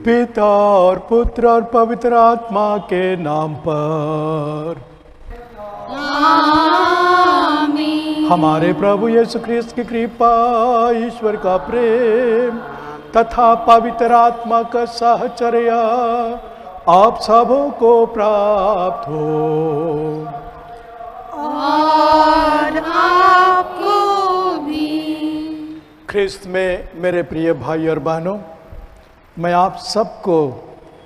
पिता और पुत्र और पवित्र आत्मा के नाम पर आमीन। हमारे प्रभु यीशु ख्रिस्त की कृपा, ईश्वर का प्रेम तथा पवित्र आत्मा का साहचर्य आप सबों को प्राप्त हो। और आपको भी। ख्रिस्त में मेरे प्रिय भाई और बहनों, मैं आप सबको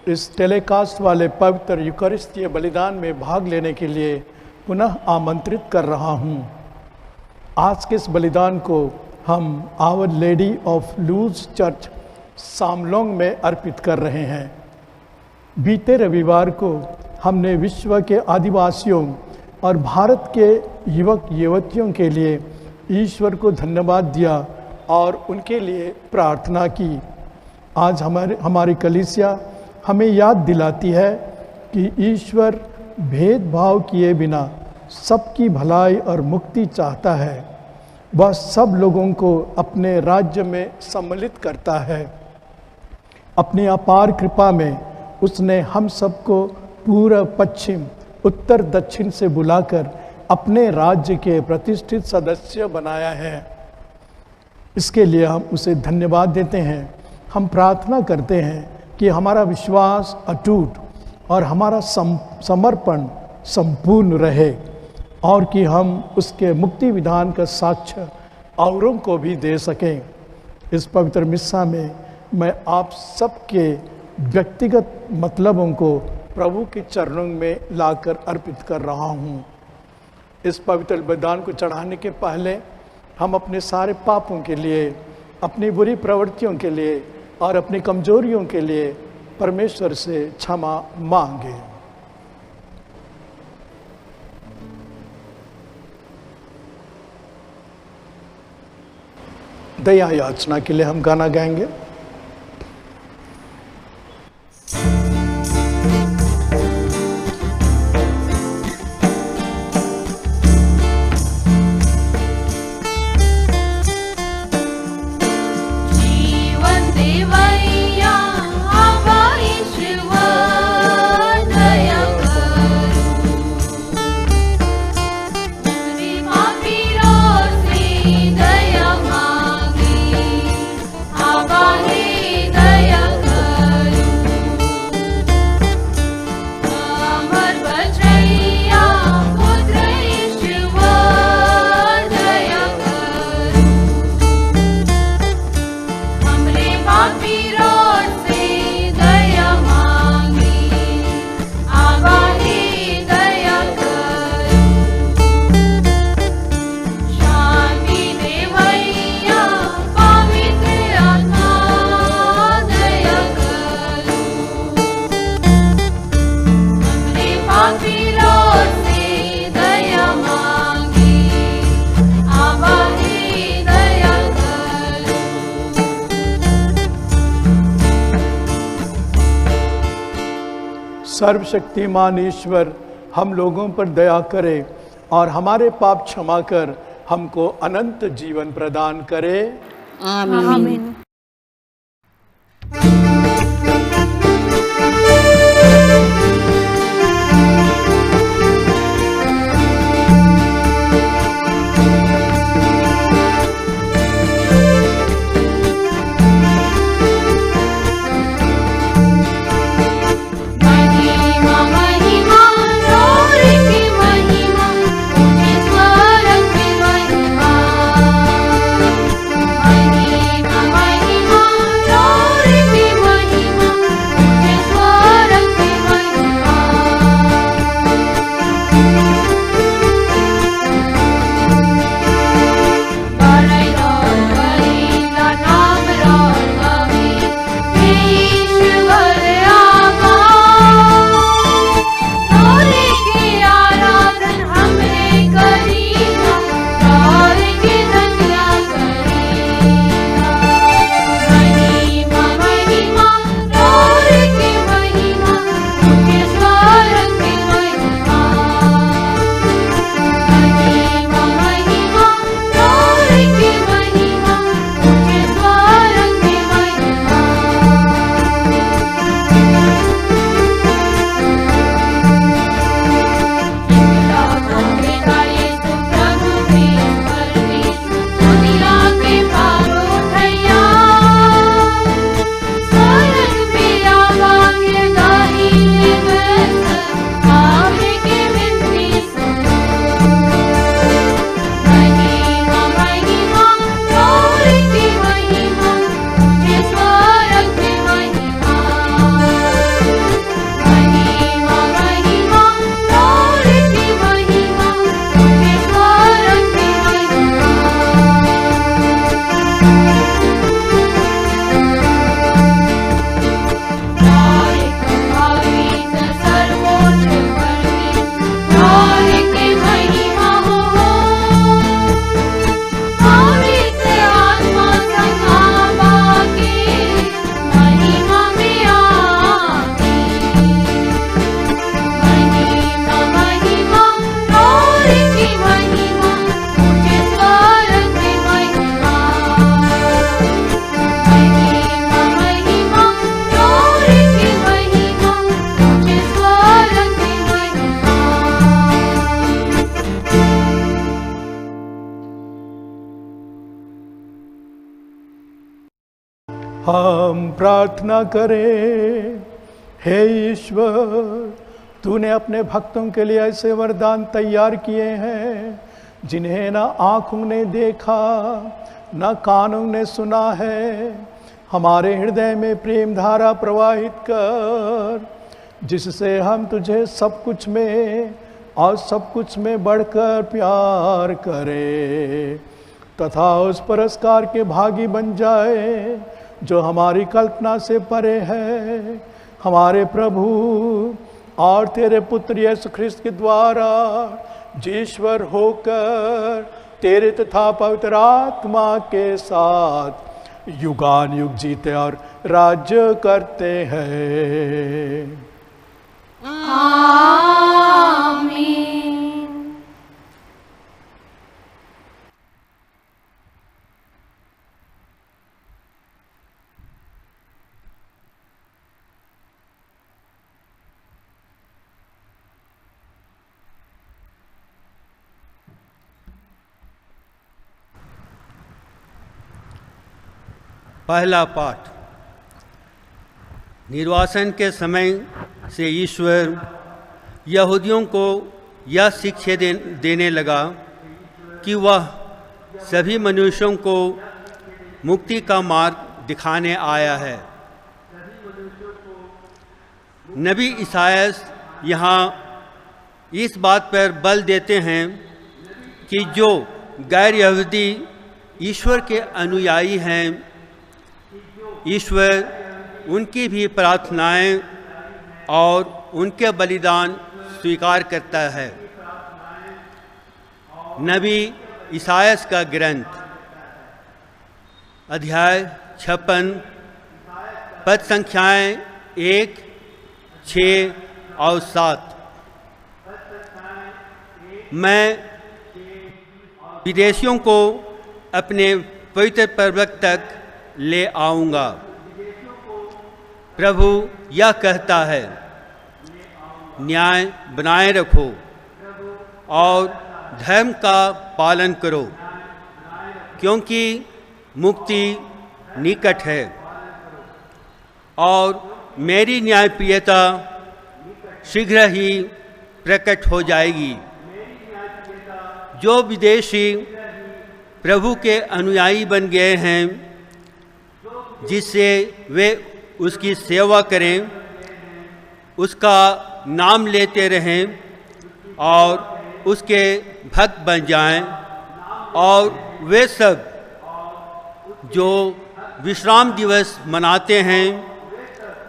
इस टेलीकास्ट वाले पवित्र यूकरिस्तीय बलिदान में भाग लेने के लिए पुनः आमंत्रित कर रहा हूँ। आज के इस बलिदान को हम our lady of Lourdes church Samlong में अर्पित कर रहे हैं। बीते रविवार को हमने विश्व के आदिवासियों और भारत के युवक युवतियों के लिए ईश्वर को धन्यवाद दिया और उनके लिए प्रार्थना की। आज हमारी कलीसिया हमें याद दिलाती है कि ईश्वर भेदभाव किए बिना सबकी भलाई और मुक्ति चाहता है। वह सब लोगों को अपने राज्य में सम्मिलित करता है। अपनी अपार कृपा में उसने हम सबको पूर्व पश्चिम उत्तर दक्षिण से बुलाकर अपने राज्य के प्रतिष्ठित सदस्य बनाया है। इसके लिए हम उसे धन्यवाद देते हैं। हम प्रार्थना करते हैं कि हमारा विश्वास अटूट और हमारा समर्पण संपूर्ण रहे और कि हम उसके मुक्ति विधान का साक्ष्य औरों को भी दे सकें। इस पवित्र मिस्सा में मैं आप सबके व्यक्तिगत मतलबों को प्रभु के चरणों में लाकर अर्पित कर रहा हूँ। इस पवित्र बलिदान को चढ़ाने के पहले हम अपने सारे पापों के लिए, अपनी बुरी प्रवृत्तियों के लिए और अपनी कमजोरियों के लिए परमेश्वर से क्षमा मांगे। दया याचना के लिए हम गाना गाएंगे। सर्वशक्तिमान ईश्वर हम लोगों पर दया करे और हमारे पाप क्षमा कर हमको अनंत जीवन प्रदान करे। आमीन। महिमा हम प्रार्थना करें। हे ईश्वर, तूने अपने भक्तों के लिए ऐसे वरदान तैयार किए हैं जिन्हें ना आँखों ने देखा ना कानों ने सुना है। हमारे हृदय में प्रेम धारा प्रवाहित कर, जिससे हम तुझे सब कुछ में और सब कुछ में बढ़कर प्यार करें तथा उस पुरस्कार के भागी बन जाए जो हमारी कल्पना से परे है। हमारे प्रभु और तेरे पुत्र यीशु ख्रिस्त के द्वारा जीश्वर होकर तेरे तथा पवित्र आत्मा के साथ युगान युग जीते और राज्य करते हैं। आमीन। पहला पाठ। निर्वासन के समय से ईश्वर यहूदियों को यह शिक्षा देने लगा कि वह सभी मनुष्यों को मुक्ति का मार्ग दिखाने आया है। नबी ईसायास यहाँ इस बात पर बल देते हैं कि जो गैर यहूदी ईश्वर के अनुयायी हैं, ईश्वर उनकी भी प्रार्थनाएं और उनके बलिदान स्वीकार करता है। नबी ईसायास का ग्रंथ अध्याय 56 पद संख्याएं 1, 6 और 7। मैं विदेशियों को अपने पवित्र पर्वत तक ले आऊँगा। प्रभु यह कहता है, न्याय बनाए रखो और धर्म का पालन करो, क्योंकि मुक्ति निकट है और मेरी न्यायप्रियता शीघ्र ही प्रकट हो जाएगी। जो विदेशी प्रभु के अनुयायी बन गए हैं, जिससे वे उसकी सेवा करें, उसका नाम लेते रहें और उसके भक्त बन जाएं, और वे सब जो विश्राम दिवस मनाते हैं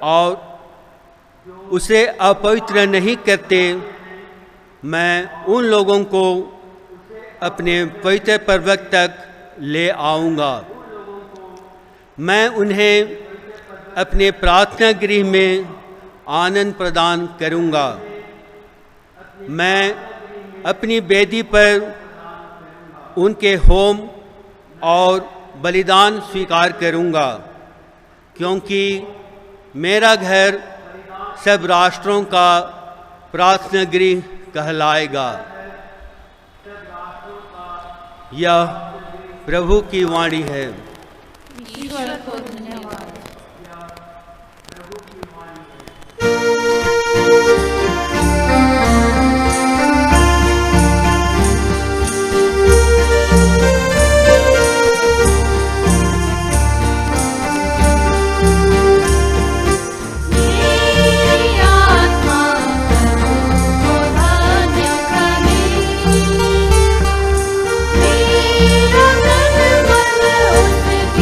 और उसे अपवित्र नहीं करते, मैं उन लोगों को अपने पवित्र पर्वत तक ले आऊँगा। मैं उन्हें अपने प्रार्थना गृह में आनंद प्रदान करूँगा। मैं अपनी वेदी पर उनके होम और बलिदान स्वीकार करूँगा, क्योंकि मेरा घर सब राष्ट्रों का प्रार्थना गृह कहलाएगा। यह प्रभु की वाणी है। ईश्वर को धन्यवाद। ी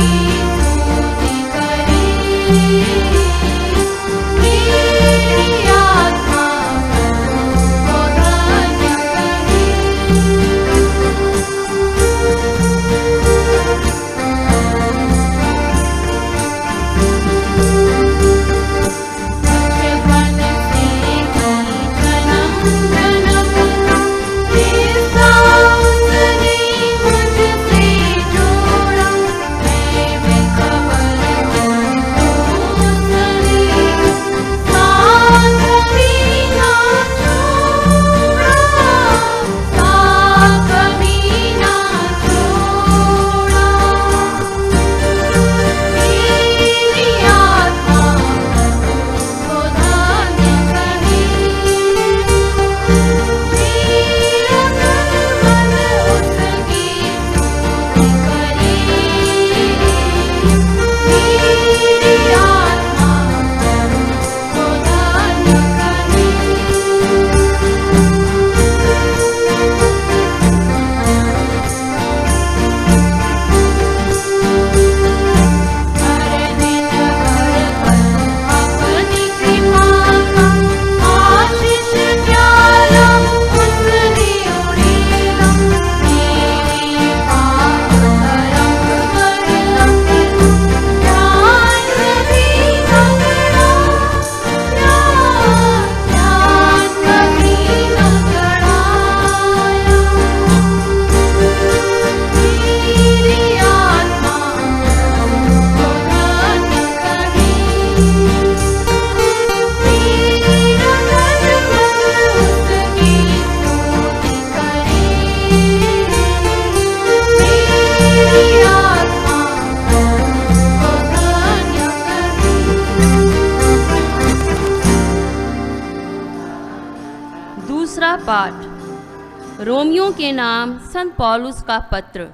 पाठ रोमियों के नाम संत पौलुस का पत्र,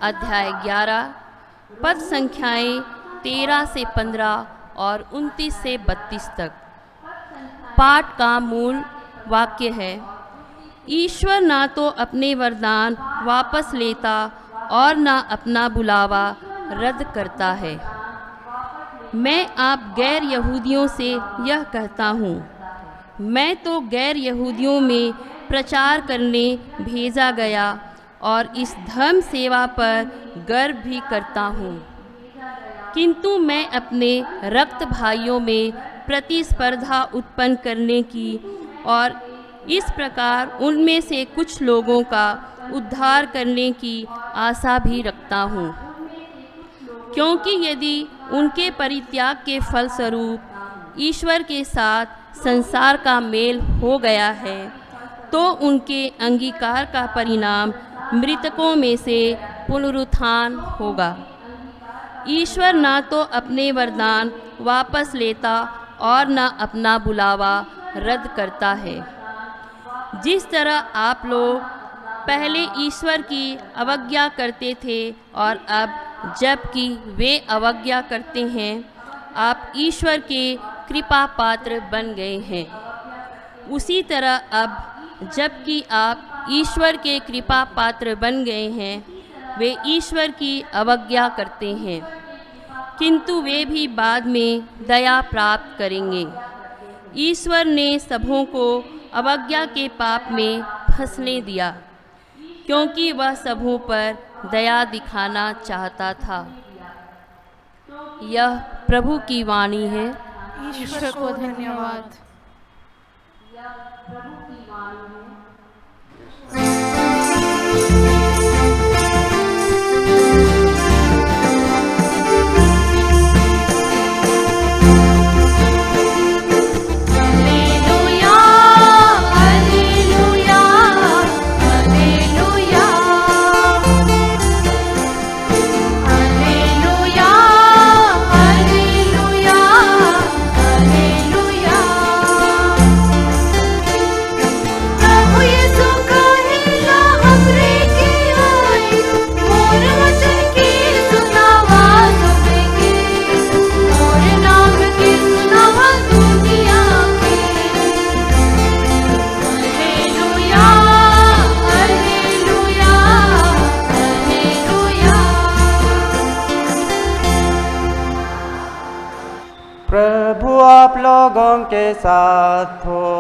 अध्याय 11, पद संख्याएं 13 से 15 और 29 से 32 तक। पाठ का मूल वाक्य है, ईश्वर ना तो अपने वरदान वापस लेता और ना अपना बुलावा रद्द करता है। मैं आप गैर यहूदियों से यह कहता हूँ, मैं तो गैर यहूदियों में प्रचार करने भेजा गया और इस धर्म सेवा पर गर्व भी करता हूँ, किंतु मैं अपने रक्त भाइयों में प्रतिस्पर्धा उत्पन्न करने की और इस प्रकार उनमें से कुछ लोगों का उद्धार करने की आशा भी रखता हूँ, क्योंकि यदि उनके परित्याग के फलस्वरूप ईश्वर के साथ संसार का मेल हो गया है, तो उनके अंगीकार का परिणाम मृतकों में से पुनरुत्थान होगा। ईश्वर ना तो अपने वरदान वापस लेता और न अपना बुलावा रद्द करता है। जिस तरह आप लोग पहले ईश्वर की अवज्ञा करते थे और अब जबकि वे अवज्ञा करते हैं, आप ईश्वर के कृपा पात्र बन गए हैं, उसी तरह अब जबकि आप ईश्वर के कृपा पात्र बन गए हैं, वे ईश्वर की अवज्ञा करते हैं, किंतु वे भी बाद में दया प्राप्त करेंगे। ईश्वर ने सबों को अवज्ञा के पाप में फंसने दिया, क्योंकि वह सबों पर दया दिखाना चाहता था। यह प्रभु की वाणी है। ईश्वर को धन्यवाद। प्रभु आप लोगों के साथ हो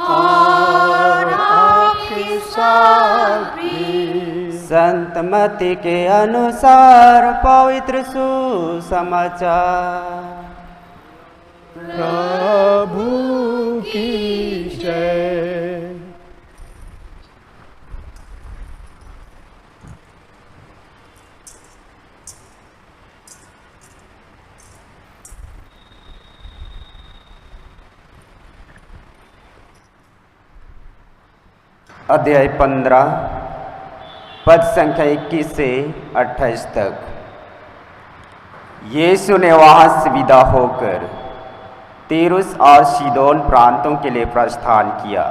और आपके साथ भी। संत मत्ती के अनुसार पवित्र सुसमाचार। प्रभु की जय। अध्याय 15 पद संख्या 21 से 28 तक। यीशु ने वहाँ से विदा होकर तीरुस और सीदोन प्रांतों के लिए प्रस्थान किया।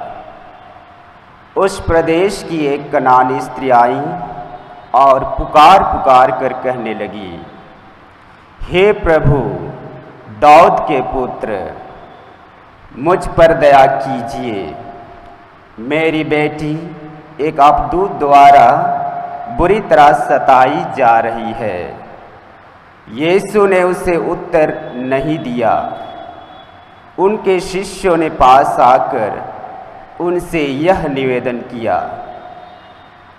उस प्रदेश की एक कनानी स्त्री आई और पुकार पुकार कर कहने लगी, हे प्रभु, दाऊद के पुत्र, मुझ पर दया कीजिए। मेरी बेटी एक अपदूत द्वारा बुरी तरह सताई जा रही है। यीशु ने उसे उत्तर नहीं दिया। उनके शिष्यों ने पास आकर उनसे यह निवेदन किया,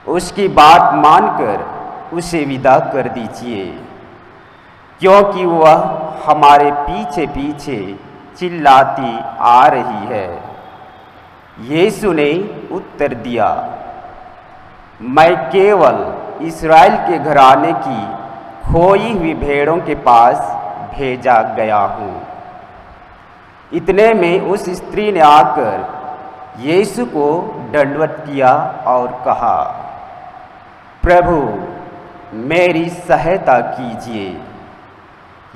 उसकी बात मानकर उसे विदा कर दीजिए, क्योंकि वह हमारे पीछे पीछे चिल्लाती आ रही है। यीशु ने उत्तर दिया, मैं केवल इस्राएल के घराने की खोई हुई भेड़ों के पास भेजा गया हूँ। इतने में उस स्त्री ने आकर यीशु को दंडवत किया और कहा, प्रभु, मेरी सहायता कीजिए।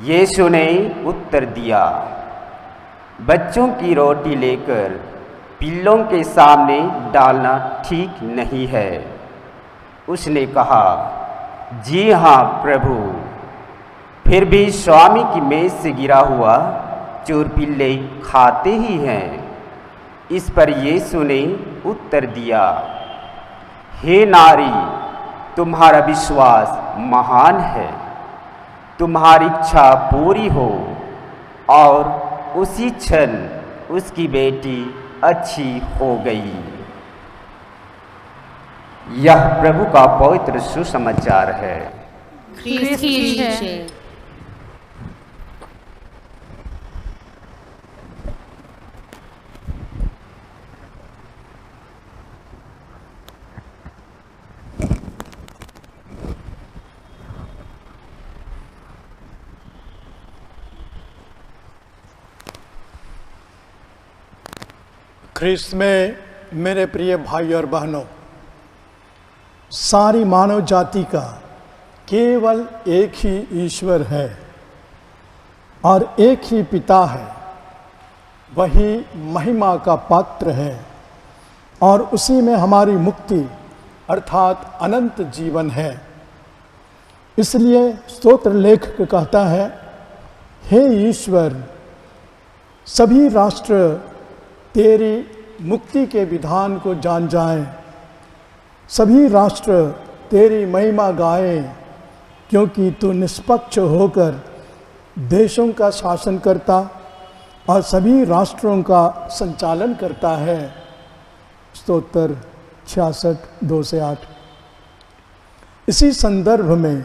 यीशु ने उत्तर दिया, बच्चों की रोटी लेकर पिल्लों के सामने डालना ठीक नहीं है। उसने कहा, जी हाँ प्रभु। फिर भी स्वामी की मेज से गिरा हुआ चोर पिल्ले खाते ही हैं। इस पर यीशु ने उत्तर दिया, हे नारी, तुम्हारा विश्वास महान है, तुम्हारी इच्छा पूरी हो। और उसी क्षण उसकी बेटी अच्छी हो गई। यह प्रभु का पवित्र सुसमाचार है। ख्रीस्त की जय। ख्रीस्त में मेरे प्रिय भाई और बहनों, सारी मानव जाति का केवल एक ही ईश्वर है और एक ही पिता है। वही महिमा का पात्र है और उसी में हमारी मुक्ति अर्थात अनंत जीवन है। इसलिए स्तोत्र लेखक कहता है, हे ईश्वर, सभी राष्ट्र तेरी मुक्ति के विधान को जान जाएं, सभी राष्ट्र तेरी महिमा गाएं, क्योंकि तू निष्पक्ष होकर देशों का शासन करता और सभी राष्ट्रों का संचालन करता है। स्तोत्र 66 2 से 8। इसी संदर्भ में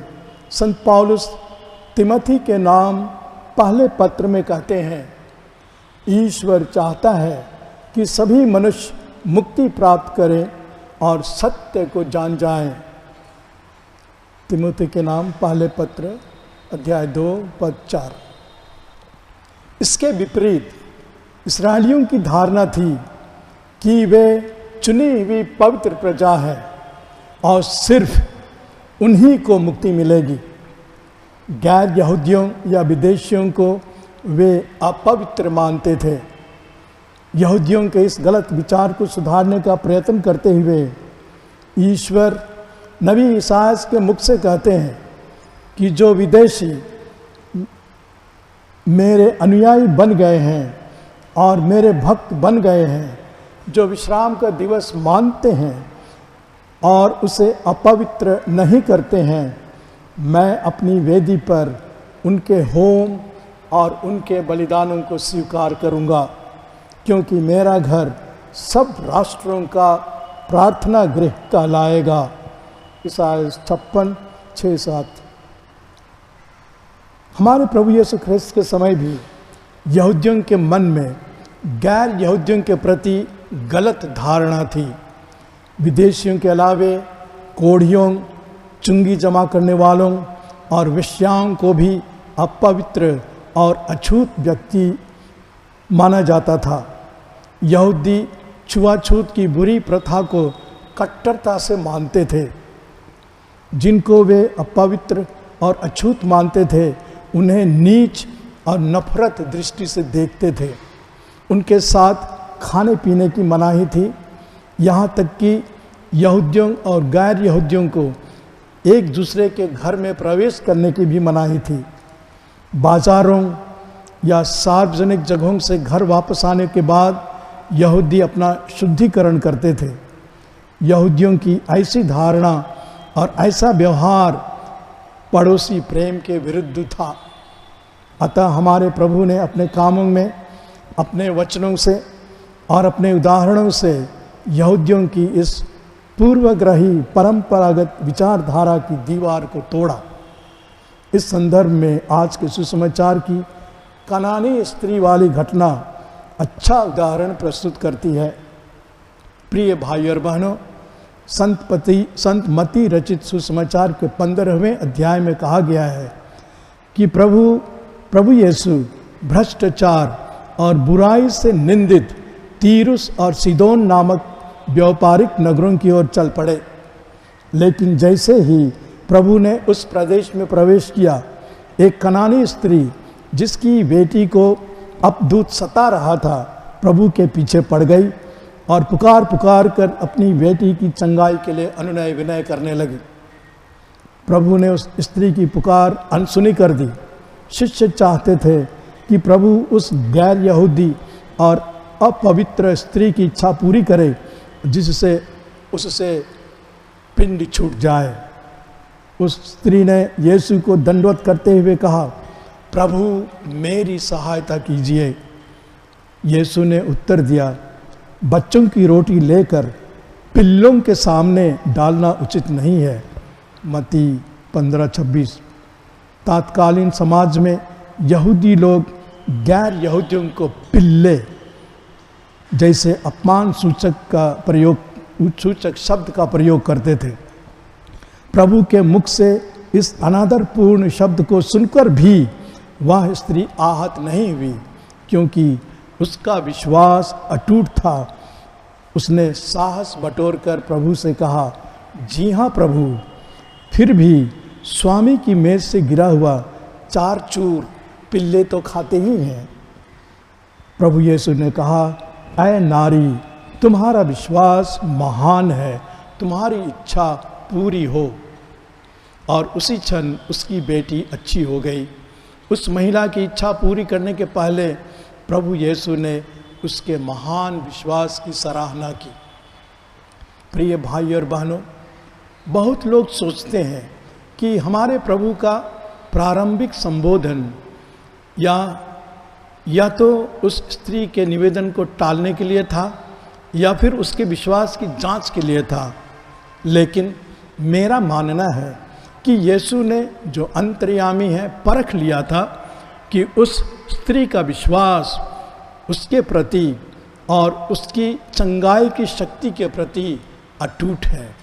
संत पौलुस तिमोथी के नाम पहले पत्र में कहते हैं, ईश्वर चाहता है कि सभी मनुष्य मुक्ति प्राप्त करें और सत्य को जान जाएं। तिमोथी के नाम पहले पत्र अध्याय 2 पद 4। इसके विपरीत इस्राएलियों की धारणा थी कि वे चुनी हुई पवित्र प्रजा है और सिर्फ उन्हीं को मुक्ति मिलेगी। गैर यहूदियों या विदेशियों को वे अपवित्र मानते थे। यहूदियों के इस गलत विचार को सुधारने का प्रयत्न करते हुए ईश्वर नबी ईसायास के मुख से कहते हैं कि जो विदेशी मेरे अनुयायी बन गए हैं और मेरे भक्त बन गए हैं, जो विश्राम का दिवस मानते हैं और उसे अपवित्र नहीं करते हैं, मैं अपनी वेदी पर उनके होम और उनके बलिदानों को स्वीकार करूंगा, क्योंकि मेरा घर सब राष्ट्रों का प्रार्थना गृह कहलाएगा। ईसाया 56 6 7। हमारे प्रभु यीशु ख्रिस्त के समय भी यहूदियों के मन में गैर यहूदियों के प्रति गलत धारणा थी। विदेशियों के अलावे कोढ़ियों, चुंगी जमा करने वालों और वेश्याओं को भी अपवित्र और अछूत व्यक्ति माना जाता था। यहूदी छुआछूत की बुरी प्रथा को कट्टरता से मानते थे। जिनको वे अपवित्र और अछूत मानते थे, उन्हें नीच और नफरत दृष्टि से देखते थे। उनके साथ खाने पीने की मनाही थी। यहाँ तक कि यहूदियों और गैर यहूदियों को एक दूसरे के घर में प्रवेश करने की भी मनाही थी। बाज़ारों या सार्वजनिक जगहों से घर वापस आने के बाद यहूदी अपना शुद्धिकरण करते थे। यहूदियों की ऐसी धारणा और ऐसा व्यवहार पड़ोसी प्रेम के विरुद्ध था। अतः हमारे प्रभु ने अपने कामों में, अपने वचनों से और अपने उदाहरणों से यहूदियों की इस पूर्वग्रही परंपरागत विचारधारा की दीवार को तोड़ा। इस संदर्भ में आज के सुसमाचार की कनानी स्त्री वाली घटना अच्छा उदाहरण प्रस्तुत करती है। प्रिय भाई और बहनों, संत मती रचित सुसमाचार के 15वें अध्याय में कहा गया है कि प्रभु यीशु भ्रष्टाचार और बुराई से निंदित तीरुस और सीदोन नामक व्यापारिक नगरों की ओर चल पड़े। लेकिन जैसे ही प्रभु ने उस प्रदेश में प्रवेश किया, एक कनानी स्त्री जिसकी बेटी को अपदूत सता रहा था, प्रभु के पीछे पड़ गई और पुकार पुकार कर अपनी बेटी की चंगाई के लिए अनुनय विनय करने लगे। प्रभु ने उस स्त्री की पुकार अनसुनी कर दी। शिष्य चाहते थे कि प्रभु उस गैर यहूदी और अपवित्र स्त्री की इच्छा पूरी करे, जिससे उससे पिंड छूट जाए। उस स्त्री ने यीशु को दंडवत करते हुए कहा, प्रभु मेरी सहायता कीजिए। यीशु ने उत्तर दिया, बच्चों की रोटी लेकर पिल्लों के सामने डालना उचित नहीं है। मत्ती 15:26। तात्कालीन समाज में यहूदी लोग गैर यहूदियों को पिल्ले जैसे अपमान सूचक शब्द का प्रयोग करते थे। प्रभु के मुख से इस अनादरपूर्ण शब्द को सुनकर भी वह स्त्री आहत नहीं हुई, क्योंकि उसका विश्वास अटूट था। उसने साहस बटोरकर प्रभु से कहा, जी हाँ प्रभु, फिर भी स्वामी की मेज से गिरा हुआ 4 चूर पिल्ले तो खाते ही हैं। प्रभु यीशु ने कहा, ऐ नारी, तुम्हारा विश्वास महान है, तुम्हारी इच्छा पूरी हो। और उसी क्षण उसकी बेटी अच्छी हो गई। उस महिला की इच्छा पूरी करने के पहले प्रभु यीशु ने उसके महान विश्वास की सराहना की। प्रिय भाई और बहनों, बहुत लोग सोचते हैं कि हमारे प्रभु का प्रारंभिक संबोधन या तो उस स्त्री के निवेदन को टालने के लिए था या फिर उसके विश्वास की जांच के लिए था। लेकिन मेरा मानना है कि यीशु ने जो अंतर्यामी है परख लिया था कि उस स्त्री का विश्वास उसके प्रति और उसकी चंगाई की शक्ति के प्रति अटूट है,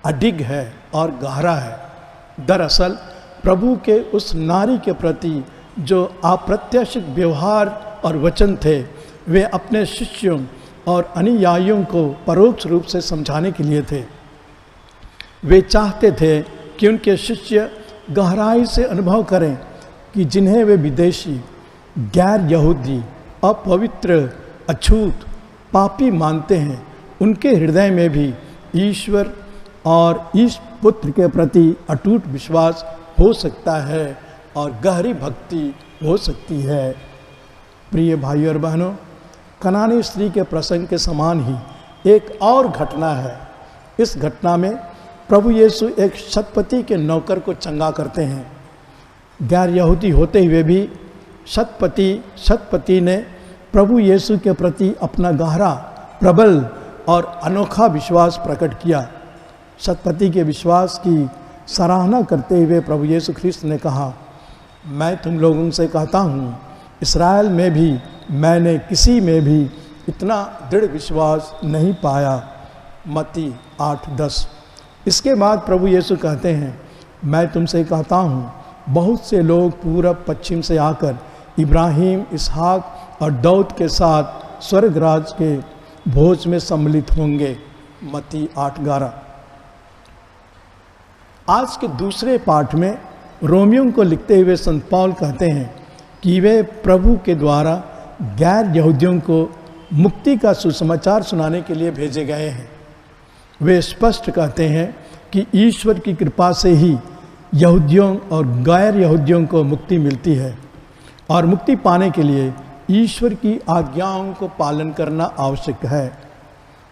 अडिग है और गहरा है। दरअसल प्रभु के उस नारी के प्रति जो अप्रत्याशित व्यवहार और वचन थे, वे अपने शिष्यों और अनुयायियों को परोक्ष रूप से समझाने के लिए थे। वे चाहते थे कि उनके शिष्य गहराई से अनुभव करें कि जिन्हें वे विदेशी, गैर यहूदी, अपवित्र, अछूत, पापी मानते हैं, उनके हृदय में भी ईश्वर और ईश पुत्र के प्रति अटूट विश्वास हो सकता है और गहरी भक्ति हो सकती है। प्रिय भाई और बहनों, कनानी स्त्री के प्रसंग के समान ही एक और घटना है। इस घटना में प्रभु यीशु एक शतपति के नौकर को चंगा करते हैं। गैर यहूदी होते हुए भी शतपति ने प्रभु यीशु के प्रति अपना गहरा, प्रबल और अनोखा विश्वास प्रकट किया। शतपति के विश्वास की सराहना करते हुए प्रभु यीशु ख्रिस्त ने कहा, मैं तुम लोगों से कहता हूँ, इस्राएल में भी मैंने किसी में भी इतना दृढ़ विश्वास नहीं पाया। मत्ती 8:10। इसके बाद प्रभु यीशु कहते हैं, मैं तुमसे कहता हूँ, बहुत से लोग पूरब पश्चिम से आकर इब्राहिम, इसहाक और दाऊद के साथ स्वर्ग राज के भोज में सम्मिलित होंगे। मत्ती 8:11। आज के दूसरे पाठ में रोमियों को लिखते हुए संत पौल कहते हैं कि वे प्रभु के द्वारा गैर यहूदियों को मुक्ति का सुसमाचार सुनाने के लिए भेजे गए हैं। वे स्पष्ट कहते हैं कि ईश्वर की कृपा से ही यहूदियों और गैर यहूदियों को मुक्ति मिलती है और मुक्ति पाने के लिए ईश्वर की आज्ञाओं को पालन करना आवश्यक है।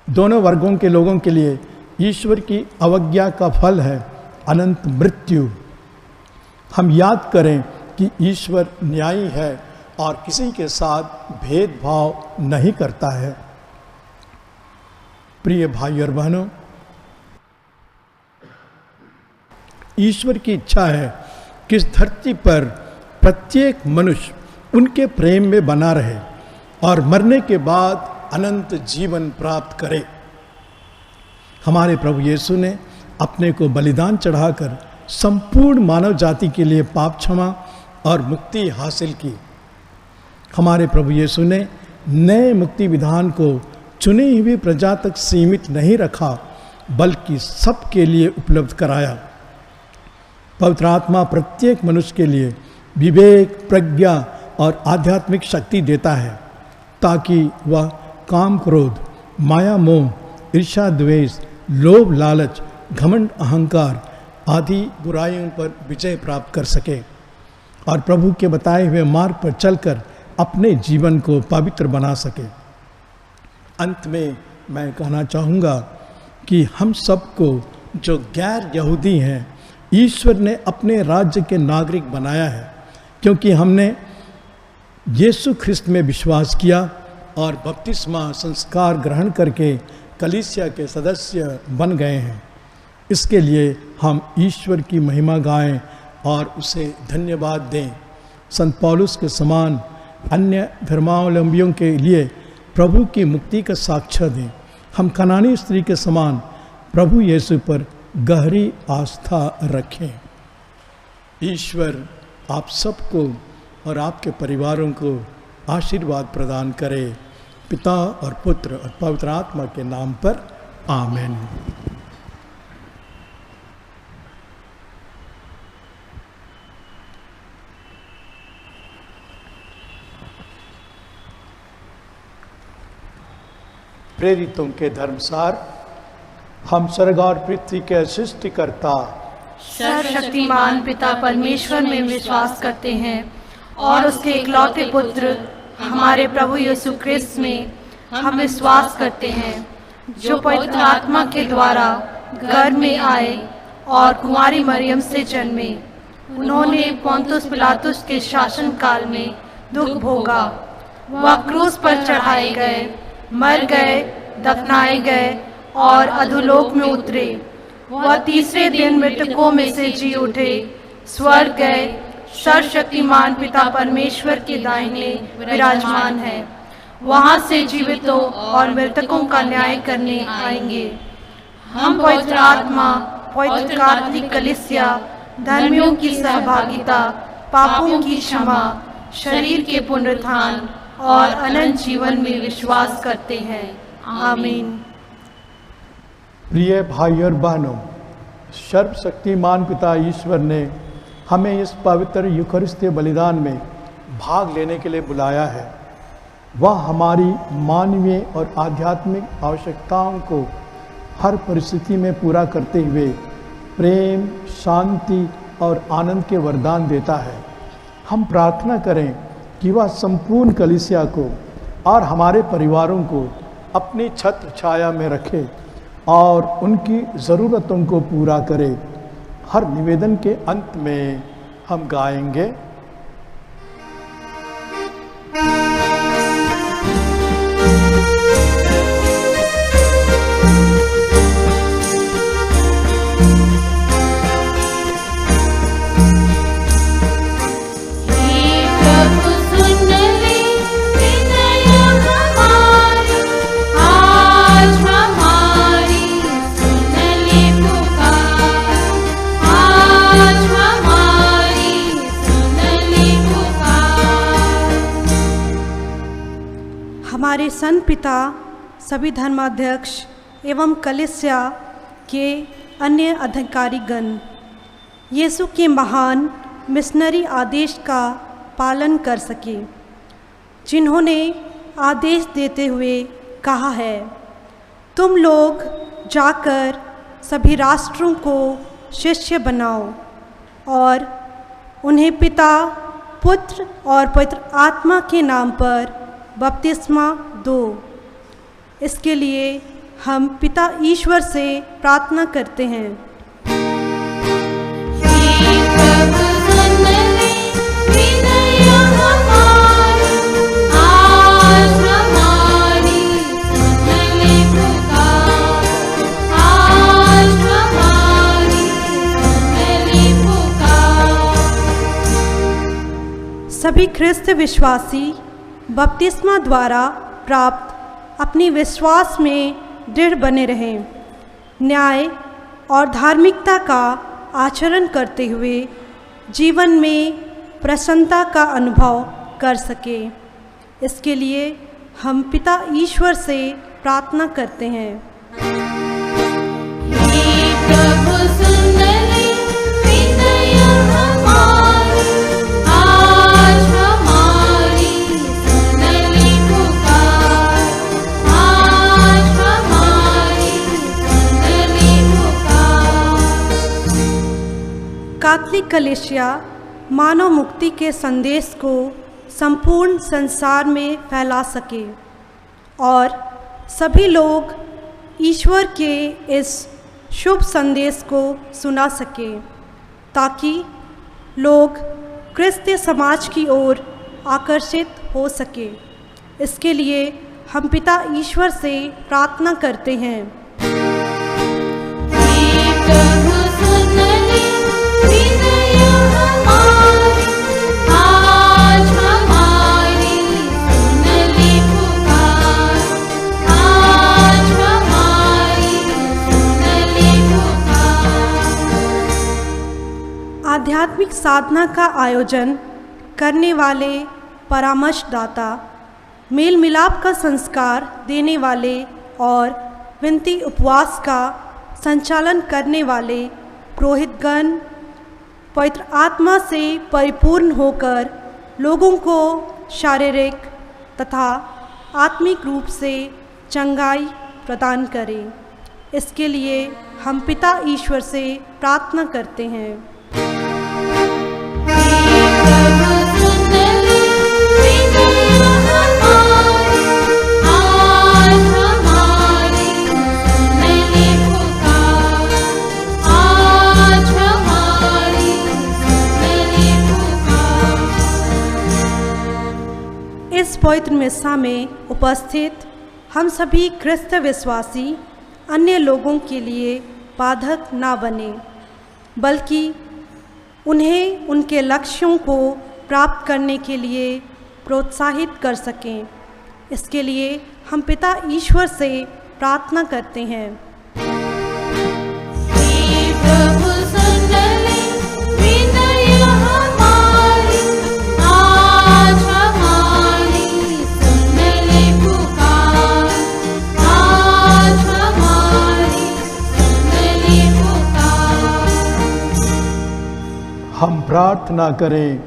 दोनों वर्गों के लोगों के लिए ईश्वर की अवज्ञा का फल है अनंत मृत्यु। हम याद करें कि ईश्वर न्यायी है और किसी के साथ भेदभाव नहीं करता है। प्रिय भाई और बहनों, ईश्वर की इच्छा है कि इस धरती पर प्रत्येक मनुष्य उनके प्रेम में बना रहे और मरने के बाद अनंत जीवन प्राप्त करे। हमारे प्रभु यीशु ने अपने को बलिदान चढ़ाकर संपूर्ण मानव जाति के लिए पाप क्षमा और मुक्ति हासिल की। हमारे प्रभु यीशु ने नए मुक्ति विधान को चुनी हुई प्रजा तक सीमित नहीं रखा, बल्कि सबके लिए उपलब्ध कराया। पवित्र आत्मा प्रत्येक मनुष्य के लिए विवेक, प्रज्ञा और आध्यात्मिक शक्ति देता है ताकि वह काम, क्रोध माया मोह, ईर्ष्या द्वेष, लोभ लालच, घमंड अहंकार आदि बुराइयों पर विजय प्राप्त कर सके और प्रभु के बताए हुए मार्ग पर चलकर अपने जीवन को पवित्र बना सके। अंत में मैं कहना चाहूँगा कि हम सबको जो गैर यहूदी हैं ईश्वर ने अपने राज्य के नागरिक बनाया है, क्योंकि हमने यीशु ख्रिस्त में विश्वास किया और बपतिस्मा संस्कार ग्रहण करके कलीसिया के सदस्य बन गए हैं। इसके लिए हम ईश्वर की महिमा गाएं और उसे धन्यवाद दें। संत पौलुस के समान अन्य धर्मावलंबियों के लिए प्रभु की मुक्ति का साक्ष्य दें। हम कनानी स्त्री के समान प्रभु यीशु पर गहरी आस्था रखें। ईश्वर आप सबको और आपके परिवारों को आशीर्वाद प्रदान करे। पिता और पुत्र और पवित्र आत्मा के नाम पर आमीन। प्रेरितों के धर्मसार। हम स्वर्ग और पृथ्वी के सृष्टिकर्ता सर्वशक्तिमान पिता परमेश्वर में विश्वास करते हैं और उसके इकलौते पुत्र हमारे प्रभु यीशु ख्रिस्त में हम विश्वास करते हैं, जो पवित्र आत्मा के द्वारा गर्भ में आए और कुंवारी मरियम से जन्मे। उन्होंने पोंतुस पिलातुस के शासन काल में दुख भोगा, वह क्रूस पर चढ़ाए गए, मर गए, दफनाए गए और अधोलोक में उतरे। वह तीसरे दिन मृतकों में से जी उठे, स्वर्ग गए, सर्वशक्तिमान पिता परमेश्वर के दाहिने विराजमान है। वहां से जीवितों और मृतकों का न्याय करने आएंगे। हम पवित्र आत्मा, पवित्र कैथोलिक कलीसिया, धर्मियों की सहभागिता, पापों की क्षमा, शरीर के पुनरुत्थान और अनंत जीवन में विश्वास करते हैं। आमीन। प्रिय भाई और बहनों, सर्वशक्तिमान पिता ईश्वर ने हमें इस पवित्र यूखरिस्तीय बलिदान में भाग लेने के लिए बुलाया है। वह हमारी मानवीय और आध्यात्मिक आवश्यकताओं को हर परिस्थिति में पूरा करते हुए प्रेम, शांति और आनंद के वरदान देता है। हम प्रार्थना करें कि वह संपूर्ण कलीसिया को और हमारे परिवारों को अपनी छत्र छाया में रखे और उनकी ज़रूरतों को पूरा करे। हर निवेदन के अंत में हम गाएंगे, हमारे संत पिता, सभी धर्माध्यक्ष एवं कलीसिया के अन्य अधिकारीगण यीशु के महान मिशनरी आदेश का पालन कर सके, जिन्होंने आदेश देते हुए कहा है, तुम लोग जाकर सभी राष्ट्रों को शिष्य बनाओ और उन्हें पिता, पुत्र और पवित्र आत्मा के नाम पर बपतिस्मा दो। इसके लिए हम पिता ईश्वर से प्रार्थना करते हैं। सभी ख्रिस्त विश्वासी बपतिस्मा द्वारा प्राप्त अपनी विश्वास में दृढ़ बने रहें, न्याय और धार्मिकता का आचरण करते हुए जीवन में प्रसन्नता का अनुभव कर सके। इसके लिए हम पिता ईश्वर से प्रार्थना करते हैं। कैथोलिक कलीसिया मानव मुक्ति के संदेश को संपूर्ण संसार में फैला सके और सभी लोग ईश्वर के इस शुभ संदेश को सुना सके, ताकि लोग क्रिस्तीय समाज की ओर आकर्षित हो सके। इसके लिए हम पिता ईश्वर से प्रार्थना करते हैं। आध्यात्मिक साधना का आयोजन करने वाले परामर्शदाता, मेल मिलाप का संस्कार देने वाले और विनती उपवास का संचालन करने वाले पुरोहितगण पवित्र आत्मा से परिपूर्ण होकर लोगों को शारीरिक तथा आत्मिक रूप से चंगाई प्रदान करें। इसके लिए हम पिता ईश्वर से प्रार्थना करते हैं। इस पवित्र मिस्सा में उपस्थित हम सभी ख्रिस्त विश्वासी अन्य लोगों के लिए बाधक ना बने, बल्कि उन्हें उनके लक्ष्यों को प्राप्त करने के लिए प्रोत्साहित कर सकें। इसके लिए हम पिता ईश्वर से प्रार्थना करते हैं। हम प्रार्थना करें।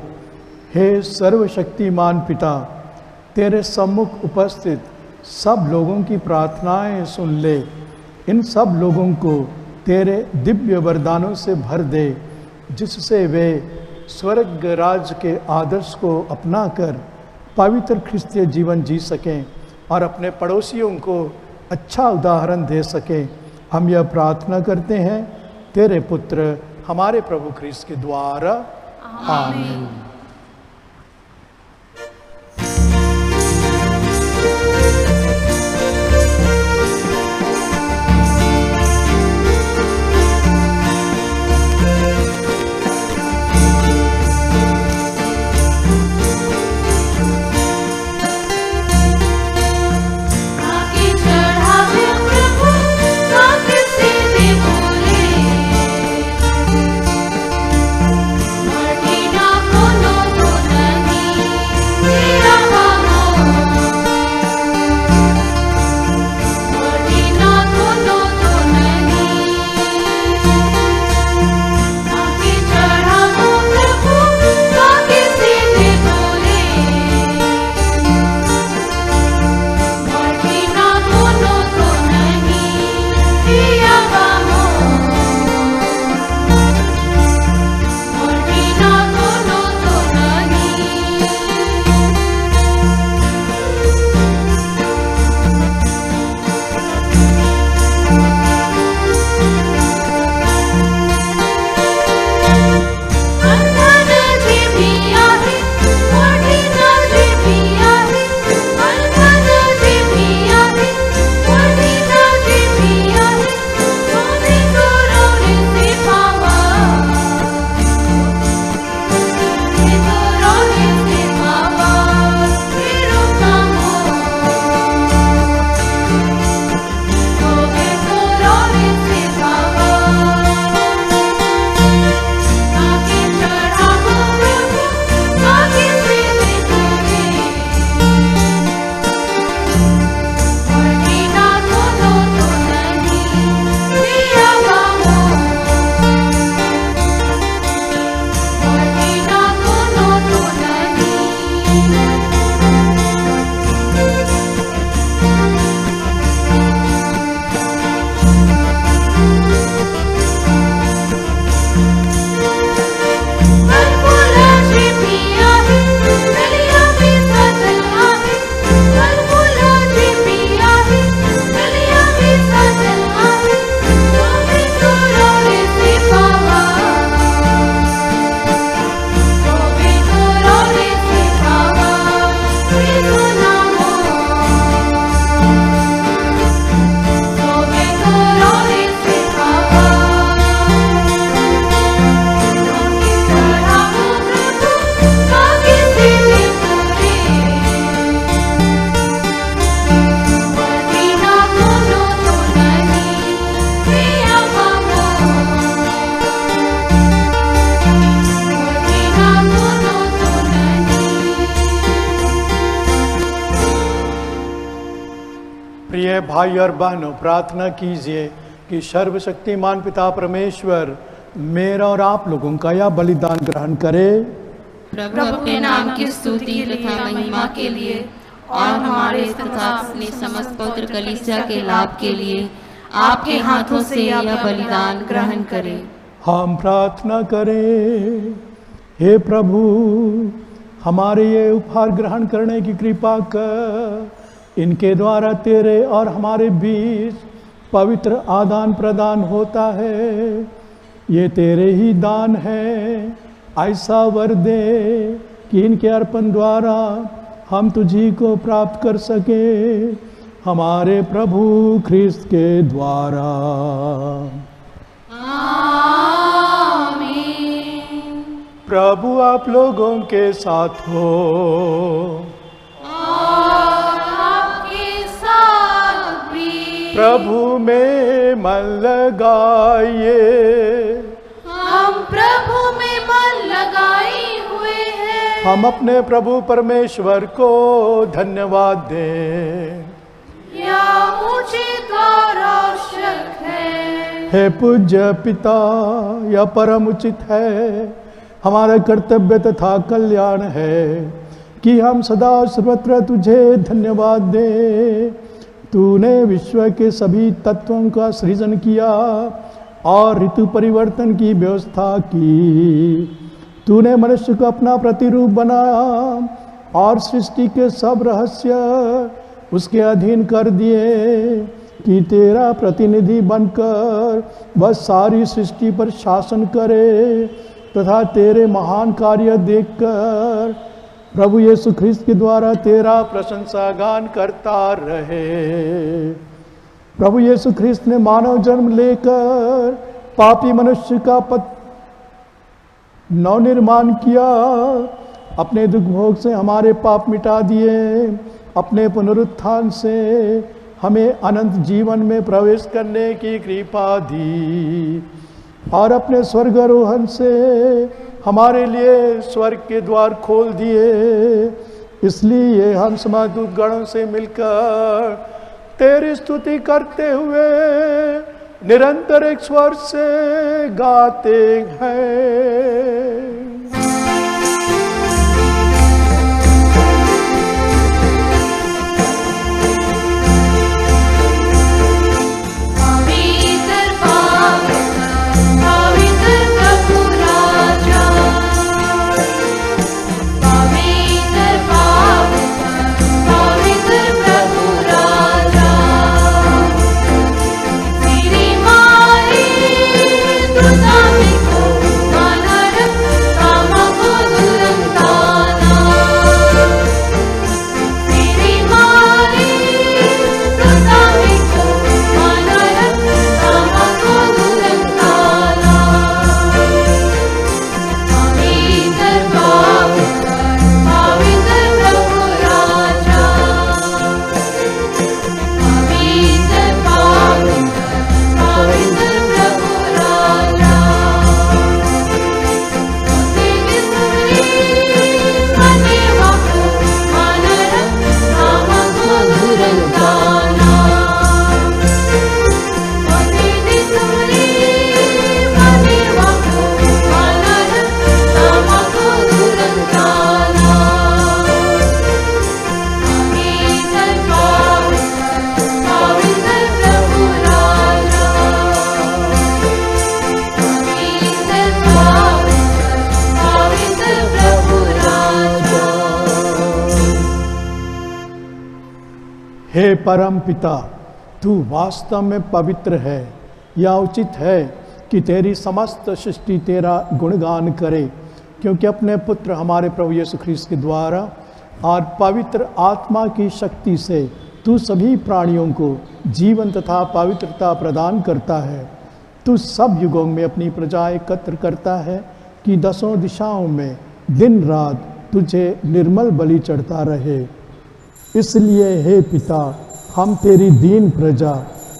हे सर्वशक्तिमान पिता, तेरे सम्मुख उपस्थित सब लोगों की प्रार्थनाएं सुन ले। इन सब लोगों को तेरे दिव्य वरदानों से भर दे, जिससे वे स्वर्ग राज के आदर्श को अपनाकर पवित्र ख्रिस्तीय जीवन जी सकें और अपने पड़ोसियों को अच्छा उदाहरण दे सकें। हम यह प्रार्थना करते हैं तेरे पुत्र हमारे प्रभु ख्रिस्त के द्वारा, आमीन। Oh प्रिय भाई और बहनों, प्रार्थना कीजिए कि सर्वशक्तिमान पिता परमेश्वर मेरा और आप लोगों का यह बलिदान ग्रहण करे। प्रभु अपने नाम की स्तुति तथा महिमा के लिए और हमारे तथा अपने समस्त पवित्र कलीसिया के लाभ के लिए आपके हाथों से यह बलिदान ग्रहण करें। हम प्रार्थना करें। हे प्रभु, हमारे ये उपहार ग्रहण करने की कृपा कर। इनके द्वारा तेरे और हमारे बीच पवित्र आदान प्रदान होता है। ये तेरे ही दान है। ऐसा वर दे कि इनके अर्पण द्वारा हम तुझी को प्राप्त कर सके, हमारे प्रभु ख्रिस्त के द्वारा। आमीन। प्रभु आप लोगों के साथ हो और आपके साथ भी। प्रभु में मन लगाइए। हम प्रभु में मन लगाए हुए हैं। हम अपने प्रभु परमेश्वर को धन्यवाद दें। यह उचित और आवश्यक है। हे पूज्य पिता, यह परम उचित है, हमारा कर्तव्य तथा कल्याण है कि हम सदा सर्वत्र तुझे धन्यवाद दें। तूने विश्व के सभी तत्वों का सृजन किया और ऋतु परिवर्तन की व्यवस्था की। तूने मनुष्य को अपना प्रतिरूप बनाया और सृष्टि के सब रहस्य उसके अधीन कर दिए कि तेरा प्रतिनिधि बनकर वह सारी सृष्टि पर शासन करे तथा तेरे महान कार्य देखकर प्रभु यीशु ख्रिस्त के द्वारा तेरा प्रशंसा गान करता रहे। प्रभु यीशु ख्रिस्त ने मानव जन्म लेकर पापी मनुष्य का नवनिर्माण किया। अपने दुख भोग से हमारे पाप मिटा दिए। अपने पुनरुत्थान से हमें अनंत जीवन में प्रवेश करने की कृपा दी और अपने स्वर्गारोहण से हमारे लिए स्वर्ग के द्वार खोल दिए। इसलिए हम समदूत गणों से मिलकर तेरी स्तुति करते हुए निरंतर एक स्वर से गाते हैं। हे परम पिता, तू वास्तव में पवित्र है। यह उचित है कि तेरी समस्त सृष्टि तेरा गुणगान करे, क्योंकि अपने पुत्र हमारे प्रभु यीशु ख्रिस्त के द्वारा और पवित्र आत्मा की शक्ति से तू सभी प्राणियों को जीवन तथा पवित्रता प्रदान करता है। तू सब युगों में अपनी प्रजा एकत्र करता है कि दसों दिशाओं में दिन रात तुझे निर्मल बलि चढ़ता रहे। इसलिए हे पिता, हम तेरी दीन प्रजा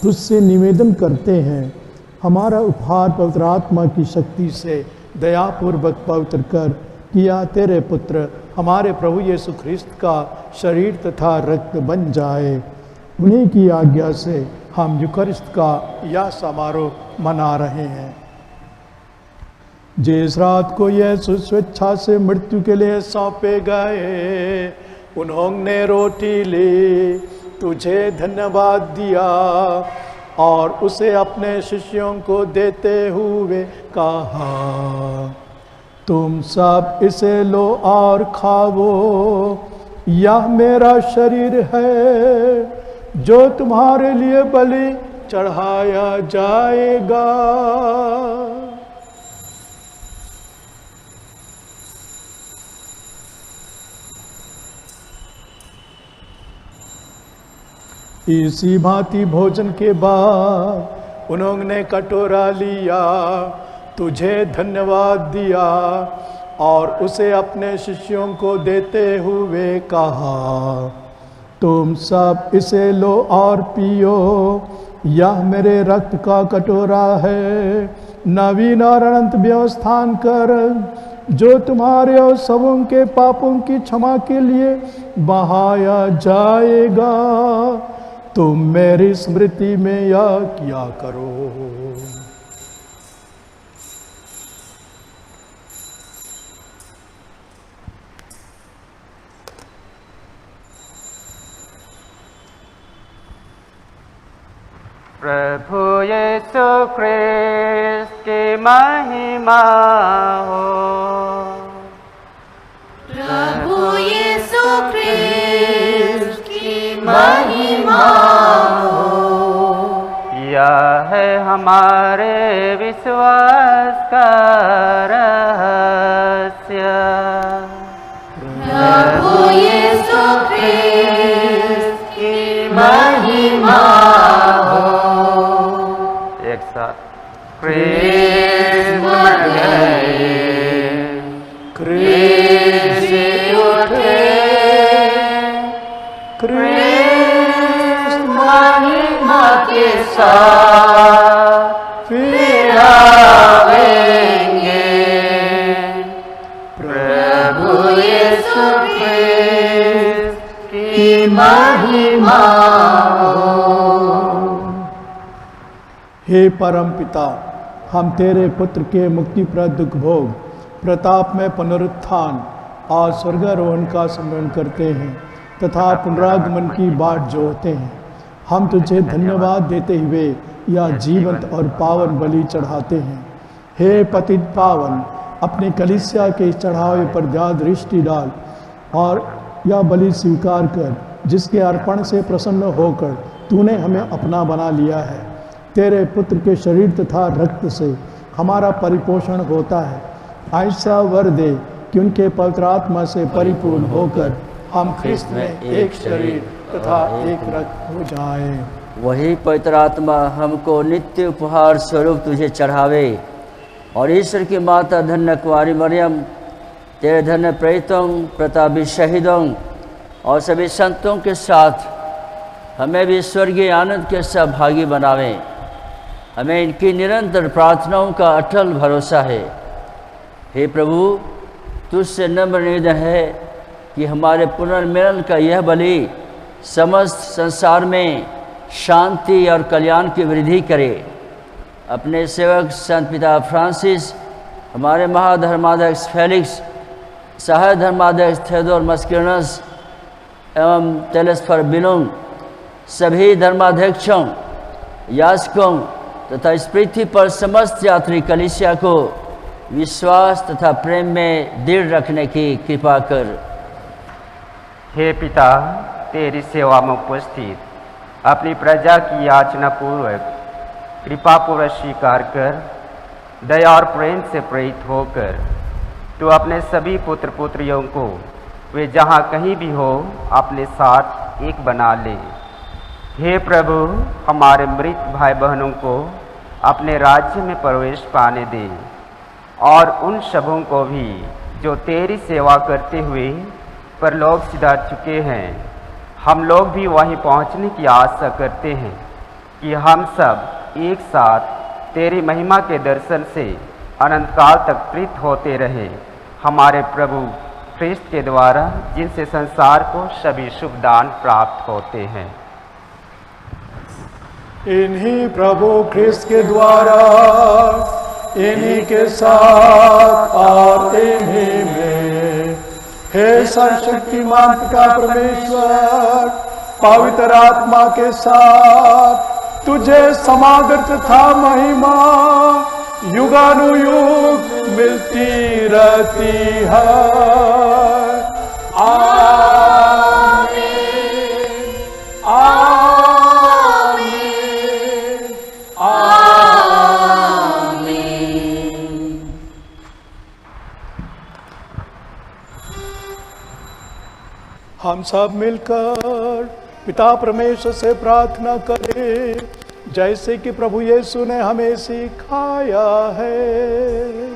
तुझसे निवेदन करते हैं, हमारा उपहार पवित्र आत्मा की शक्ति से दयापूर्वक पवित्र कर किया तेरे पुत्र हमारे प्रभु यीशु ख्रिस्त का शरीर तथा रक्त बन जाए। उन्हीं की आज्ञा से हम यूकरिस्त का यह समारोह मना रहे हैं। जिस रात को यीशु स्वेच्छा से मृत्यु के लिए सौंपे गए, उन्होंने रोटी ली, तुझे धन्यवाद दिया और उसे अपने शिष्यों को देते हुए कहा, तुम सब इसे लो और खाओ, यह मेरा शरीर है जो तुम्हारे लिए बलि चढ़ाया जाएगा। इसी भांति भोजन के बाद उन्होंने कटोरा लिया, तुझे धन्यवाद दिया और उसे अपने शिष्यों को देते हुए कहा, तुम सब इसे लो और पियो, यह मेरे रक्त का कटोरा है, नवीन और अनंत व्यवस्थान कर, जो तुम्हारे और सबों के पापों की क्षमा के लिए बहाया जाएगा। तुम मेरी स्मृति में यह किया करो। प्रभु यीशु ख्रिस्त की महिमा हो। प्रभु यीशु ख्रिस्त की महिमा हो। यह है हमारे विश्वास का रहस्य। प्रभु यीशु ख्रिस्त की महिमा हो। एक साथ ख्रिस्त मर गए, ख्रिस्त उठे, ख्रिस्त महिमा के साथ फिर आएंगे। प्रभु यीशु ख्रिस्त की महिमा हो। हे परम पिता, हम तेरे पुत्र के मुक्तिप्रद दुख भोग, प्रताप में पुनरुत्थान और स्वर्गारोहण का स्मरण करते हैं तथा पुनरागमन की बाट जोहते हैं। हम तुझे धन्यवाद देते हुए यह जीवंत और पावन बलि चढ़ाते हैं। हे पतित पावन, अपने कलीसिया के चढ़ावे पर ध्यान दृष्टि डाल और यह बलि स्वीकार कर, जिसके अर्पण से प्रसन्न होकर तूने हमें अपना बना लिया है। तेरे पुत्र के शरीर तथा रक्त से हमारा परिपोषण होता है। ऐसा वर दे कि उनके पवित्र आत्मा से परिपूर्ण होकर हम ख्रिस्त में एक शरीर तथा एक रक्त हो जाए। वही पवित्र आत्मा हमको नित्य उपहार स्वरूप तुझे चढ़ावे और ईश्वर की माता धन्य कुंवारी मरियम, तेरे धन्य प्रेरितों, प्रतापी शहीदों और सभी संतों के साथ हमें भी स्वर्गीय आनंद के सहभागी बनावें। हमें इनकी निरंतर प्रार्थनाओं का अटल भरोसा है। हे प्रभु, तुझसे नम्र निवेदन है कि हमारे पुनर्मिलन का यह बलि समस्त संसार में शांति और कल्याण की वृद्धि करे। अपने सेवक संत पिता फ्रांसिस, हमारे महाधर्माध्यक्ष फेलिक्स, सहायक धर्माध्यक्ष थेओडोर मस्किनस एवं तेलेस्फर बिलुंग, सभी धर्माध्यक्षों, याजकों तथा इस पृथ्वी पर समस्त यात्री कलीसिया को विश्वास तथा प्रेम में दृढ़ रखने की कृपा कर। हे पिता, तेरी सेवा में उपस्थित अपनी प्रजा की याचना पूर्वक कृपा पूर्वक स्वीकार कर, दया और प्रेम से प्रेरित होकर तू अपने सभी पुत्र पुत्रियों को वे जहाँ कहीं भी हो अपने साथ एक बना ले। हे प्रभु, हमारे मृत भाई बहनों को अपने राज्य में प्रवेश पाने दे और उन सबों को भी जो तेरी सेवा करते हुए परलोक सिधार चुके हैं। हम लोग भी वहीं पहुंचने की आशा करते हैं कि हम सब एक साथ तेरी महिमा के दर्शन से अनंत काल तक तृप्त होते रहे। हमारे प्रभु ख्रिस्त के द्वारा, जिनसे संसार को सभी शुभ दान प्राप्त होते हैं। इन्हीं प्रभु ख्रिस्त के द्वारा, इन्हीं के साथ और इन्हीं में, हे सर्वशक्तिमान पिता परमेश्वर, पवित्र आत्मा के साथ तुझे समादर तथा महिमा युगानुयुग मिलती रहती है। आमीन, आमीन, आमीन। हम सब मिलकर पिता परमेश्वर से प्रार्थना करें, जैसे कि प्रभु यीशु ने हमें सिखाया है।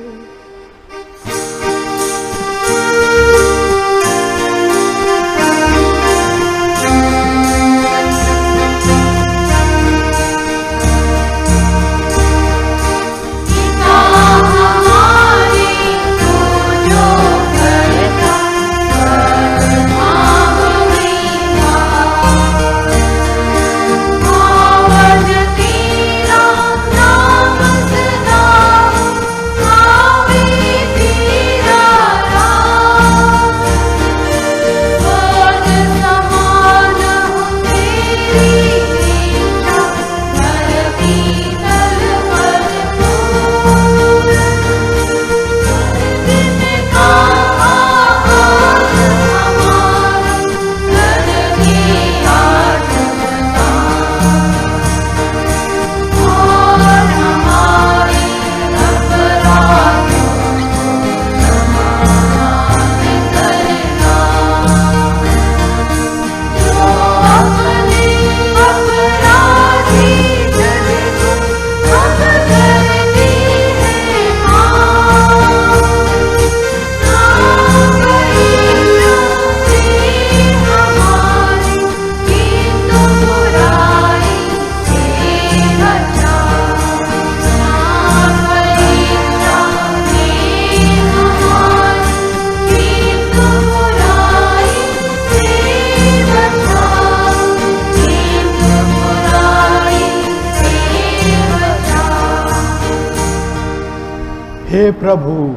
हे प्रभु,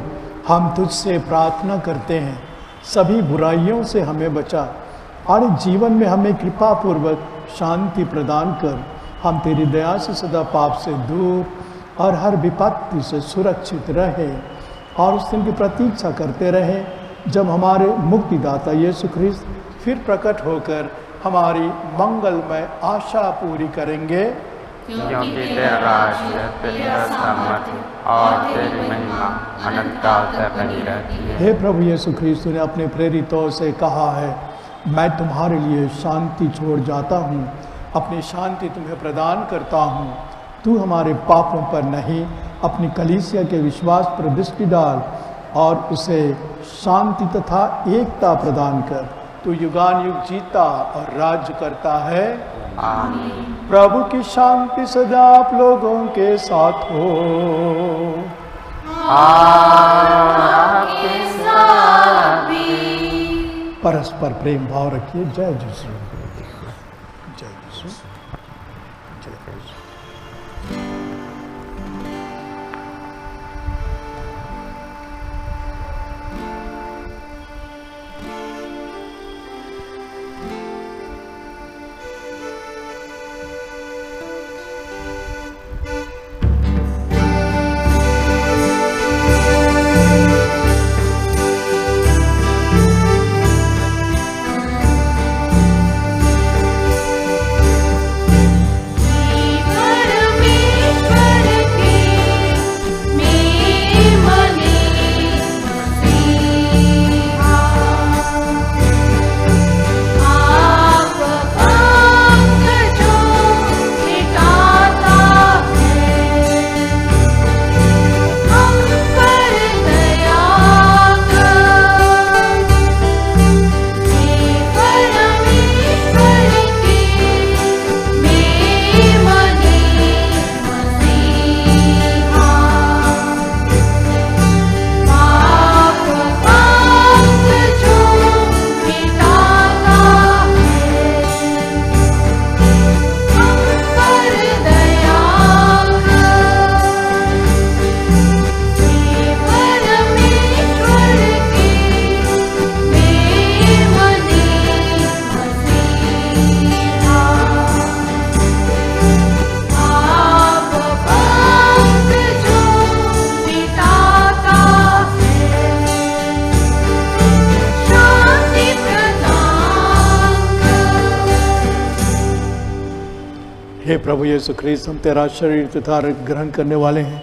हम तुझसे प्रार्थना करते हैं, सभी बुराइयों से हमें बचा और जीवन में हमें कृपा पूर्वक शांति प्रदान कर। हम तेरी दया से सदा पाप से दूर और हर विपत्ति से सुरक्षित रहे और उस दिन की प्रतीक्षा करते रहे जब हमारे मुक्तिदाता यीशु ख्रिस्त फिर प्रकट होकर हमारी मंगलमय आशा पूरी करेंगे। क्योंकि तेरा राज्य, तेरा सामर्थ्य और तेरी महिमा अनंत काल तक बनी रहती है। हे प्रभु यीशु ख्रिस्त ने अपने प्रेरितों से कहा है, मैं तुम्हारे लिए शांति छोड़ जाता हूँ, अपनी शांति तुम्हें प्रदान करता हूँ। तू हमारे पापों पर नहीं, अपनी कलीसिया के विश्वास पर दृष्टि डाल और उसे शांति तथा एकता प्रदान कर। तू युगान युग जीता और राज्य करता है। आमीन। प्रभु की शांति सदा आप लोगों के साथ हो। आपके साथ भी। परस्पर प्रेम भाव रखिए। जय यीशु, जय यीशु, जय यीशु। हे प्रभु यीशु ख्रीस्त, हम तेरा शरीर तथा रक्त ग्रहण करने वाले हैं।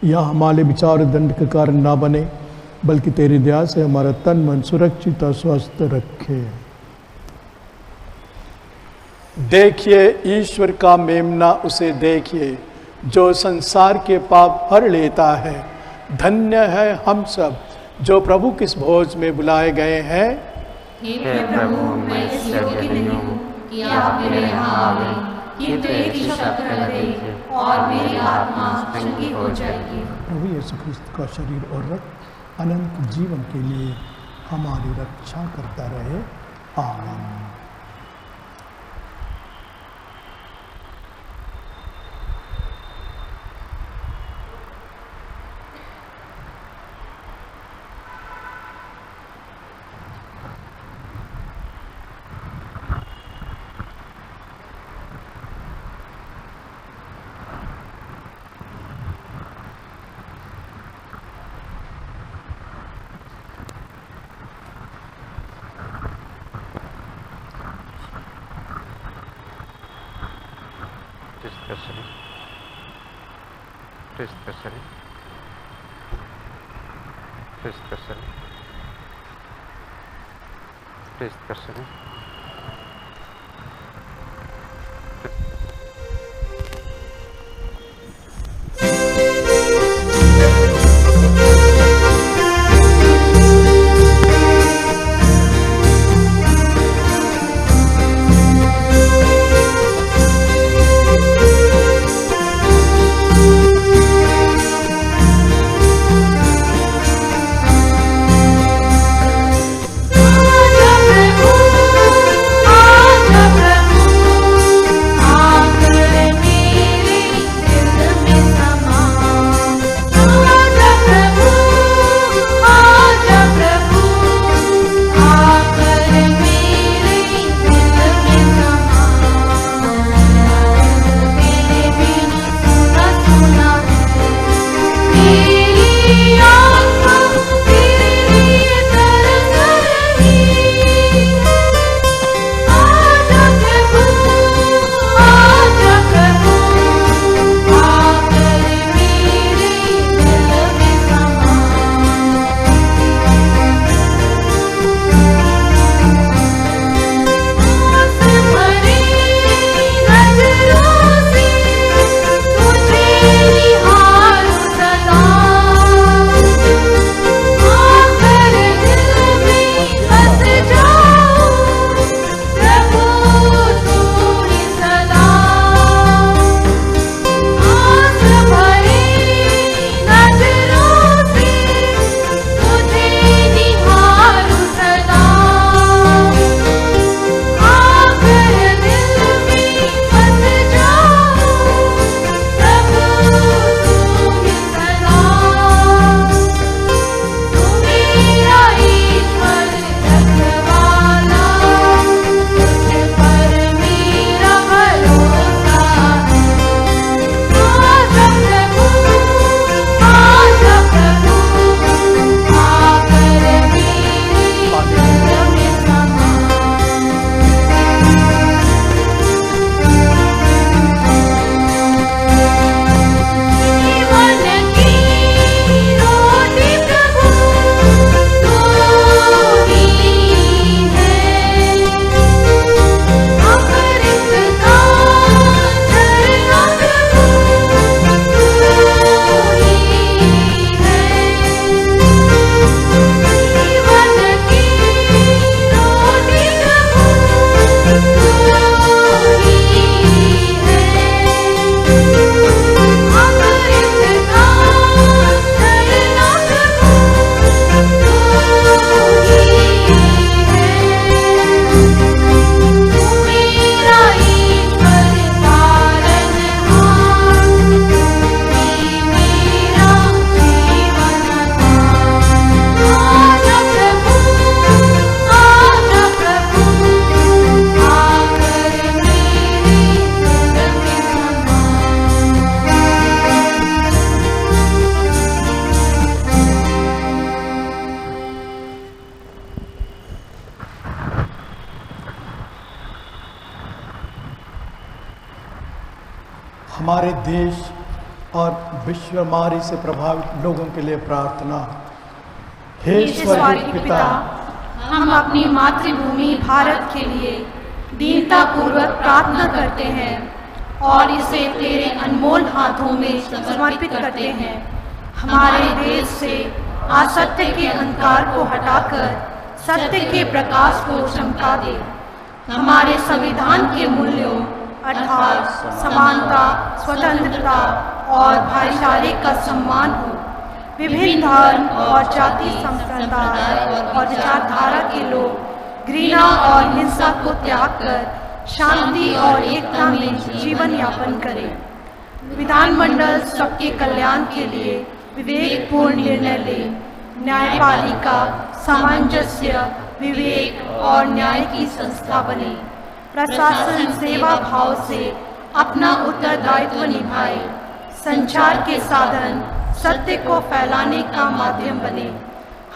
यह हमारे विचार और दंड का कारण ना बने, बल्कि तेरी दया से हमारा तन मन सुरक्षित और स्वस्थ रखे। देखिए ईश्वर का मेमना, उसे देखिए जो संसार के पाप हर लेता है। धन्य है हम सब जो प्रभु किस भोज में बुलाए गए हैं। हे प्रभु, मैं इस योग्य नहीं हूँ कि आप मेरे यहाँ आवे, किंतु एक शब्द कह दे और मेरी आत्मा चंगी हो जाएगी। प्रभु यीशु ख्रिस्त का शरीर और रक्त अनंत जीवन के लिए हमारी रक्षा करता रहे। आमीन। प्रभु हमारे देश और विश्वमारी से प्रभावित लोगों के लिए प्रार्थना। हे स्वर्गीय पिता, हम अपनी मातृभूमि भारत के लिए दीनता पूर्वक प्रार्थना करते हैं और इसे तेरे अनमोल हाथों में समर्पित करते हैं। हमारे देश से असत्य के अंधकार को हटाकर सत्य के प्रकाश को चमका दे। हमारे संविधान के मूल्यों अर्थात समानता, स्वतंत्रता और भाईचारे का सम्मान हो। विभिन्न धर्म और जाति संप्रदाय और विचारधारा के लोग घृणा और हिंसा को त्याग कर शांति और एकता में जीवन यापन करें। विधानमंडल सबके कल्याण के लिए विवेकपूर्ण निर्णय ले। न्यायपालिका सामंजस्य, विवेक और न्याय की संस्था बने। प्रशासन सेवा भाव से अपना उत्तरदायित्व निभाए। संचार के साधन सत्य को फैलाने का माध्यम बने।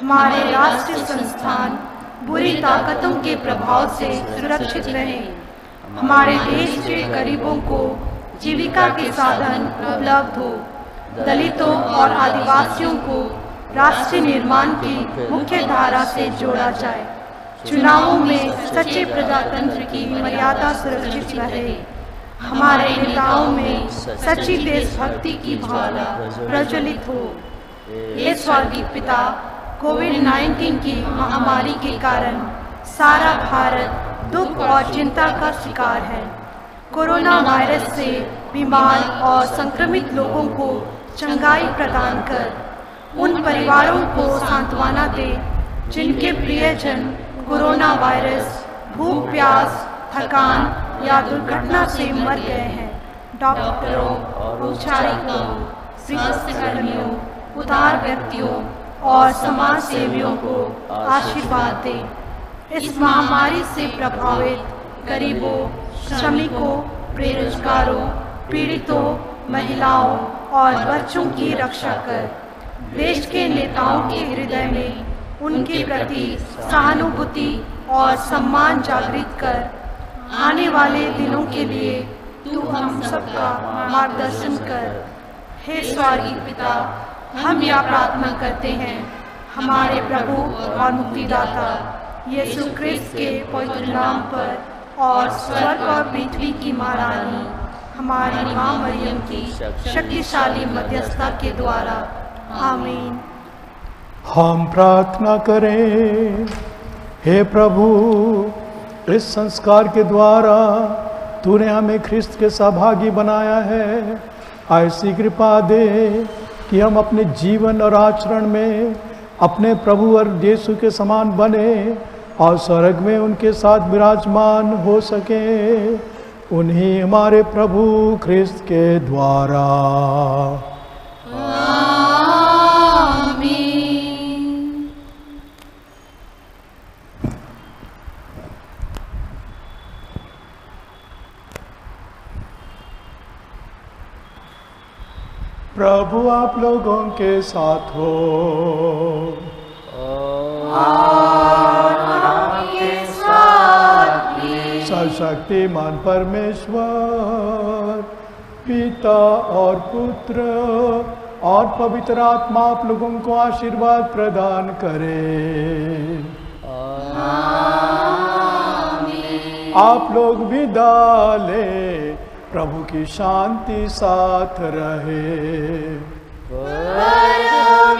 हमारे राष्ट्रीय संस्थान बुरी ताकतों के प्रभाव से सुरक्षित रहें। हमारे देश के गरीबों को जीविका के साधन उपलब्ध हो। दलितों और आदिवासियों को राष्ट्रीय निर्माण की मुख्य धारा से जोड़ा जाए। चुनावों में सच्चे प्रजातंत्र की मर्यादा सुरक्षित रहे। हमारे नेताओं में सच्ची देशभक्ति की भावना प्रज्वलित हो। हे स्वर्गीय पिता, कोविड-19 की महामारी के कारण सारा भारत दुख और चिंता का शिकार है। कोरोना वायरस से बीमार और संक्रमित लोगों को चंगाई प्रदान कर उन परिवारों को सांत्वना दे जिनके प्रियजन कोरोना वायरस, भूख प्यास, थकान या दुर्घटना से मर गए हैं। डॉक्टरों, उपचारिकों, स्वास्थ्यकर्मियों, उदार व्यक्तियों और समाज सेवियों को आशीर्वाद दे। इस महामारी से प्रभावित गरीबों, श्रमिकों, बेरोजगारों, पीड़ितों, महिलाओं और बच्चों की रक्षा कर। देश के नेताओं के हृदय में उनके प्रति सहानुभूति और सम्मान जागृत कर। आने वाले दिनों के लिए तू हम सबका मार्गदर्शन कर। हे स्वर्गीय पिता, हम यह प्रार्थना करते हैं हमारे प्रभु और मुक्तिदाता यीशु क्रिस्त के पवित्र नाम पर और स्वर्ग और पृथ्वी की महारानी हमारी माँ मरियम की शक्तिशाली मध्यस्थता के द्वारा। आमीन। हम प्रार्थना करें। हे प्रभु, इस संस्कार के द्वारा तूने हमें ख्रिस्त के सहभागी बनाया है। ऐसी कृपा दे कि हम अपने जीवन और आचरण में अपने प्रभु और यीशु के समान बने और स्वर्ग में उनके साथ विराजमान हो सके। उन्हीं हमारे प्रभु ख्रिस्त के द्वारा। प्रभु आप लोगों के साथ हो और आपके साथ भी। सर्वशक्तिमान परमेश्वर पिता और पुत्र और पवित्र आत्मा आप लोगों को आशीर्वाद प्रदान करे। आमीन। आप लोग विदा लें। प्रभु की शांति साथ रहे। परमेश्वर